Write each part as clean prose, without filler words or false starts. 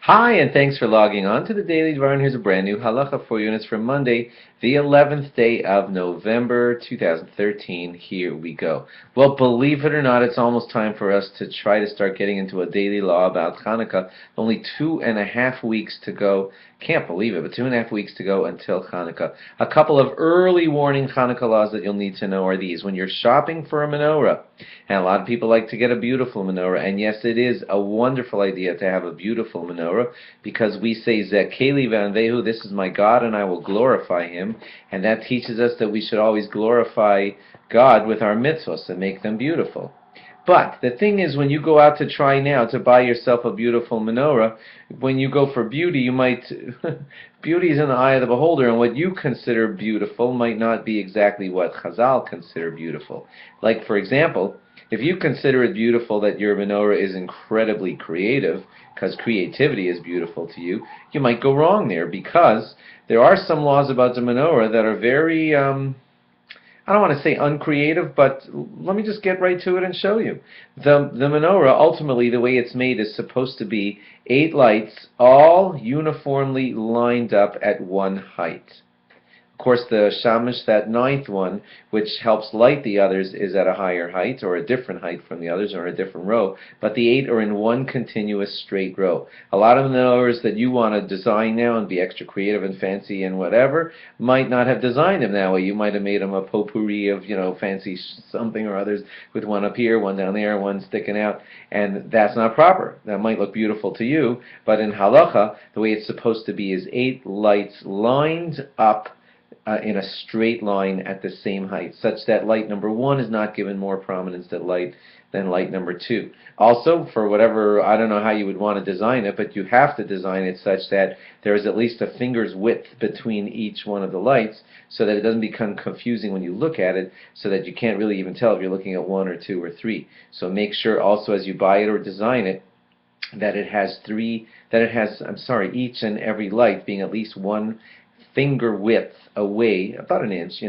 Hi, and thanks for logging on to the Daily Dvar, and here's a brand new halacha for you, and it's for Monday, the 11th day of November, 2013. Here we go. Well, believe it or not, it's almost time for us to try to start getting into a daily law about Hanukkah. Only 2.5 weeks to go. Can't believe it, but 2.5 weeks to go until Hanukkah. A couple of early warning Hanukkah laws that you'll need to know are these. When you're shopping for a menorah, and a lot of people like to get a beautiful menorah, and yes, it is a wonderful idea to have a beautiful menorah, because we say, Zekeli v'anvehu, this is my God, and I will glorify him, and that teaches us that we should always glorify God with our mitzvahs and make them beautiful. But the thing is, when you go out to try now to buy yourself a beautiful menorah, when you go for beauty, you might beauty is in the eye of the beholder, and what you consider beautiful might not be exactly what Chazal consider beautiful. Like, for example, if you consider it beautiful that your menorah is incredibly creative, because creativity is beautiful to you, you might go wrong there, because there are some laws about the menorah that are very I don't want to say uncreative, but let me just get right to it and show you. The menorah, ultimately, the way it's made is supposed to be 8 lights, all uniformly lined up at one height. Of course, the shamish, that ninth one, which helps light the others, is at a higher height, or a different height from the others, or a different row, but the 8 are in one continuous straight row. A lot of the menorahs that you want to design now and be extra creative and fancy and whatever might not have designed them that way. You might have made them a potpourri of, fancy something or others, with one up here, one down there, one sticking out, and that's not proper. That might look beautiful to you, but in halacha, the way it's supposed to be is 8 lights lined up in a straight line at the same height, such that light number 1 is not given more prominence than light number 2. Also, for whatever, I don't know how you would want to design it, but you have to design it such that there is at least a finger's width between each one of the lights, so that it doesn't become confusing when you look at it, so that you can't really even tell if you're looking at 1 or 2 or 3. So make sure also, as you buy it or design it, that it has each and every light being at least 1 finger width away, about an inch,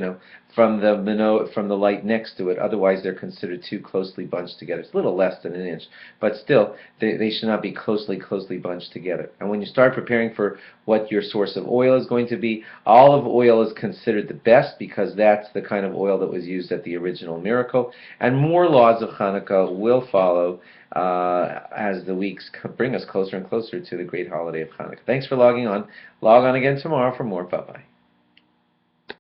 from the light next to it. Otherwise, they're considered too closely bunched together. It's a little less than an inch, but still, they should not be closely bunched together. And when you start preparing for what your source of oil is going to be, olive oil is considered the best, because that's the kind of oil that was used at the original miracle. And more laws of Hanukkah will follow as the weeks bring us closer and closer to the great holiday of Hanukkah. Thanks for logging on. Log on again tomorrow for more. Bye-bye.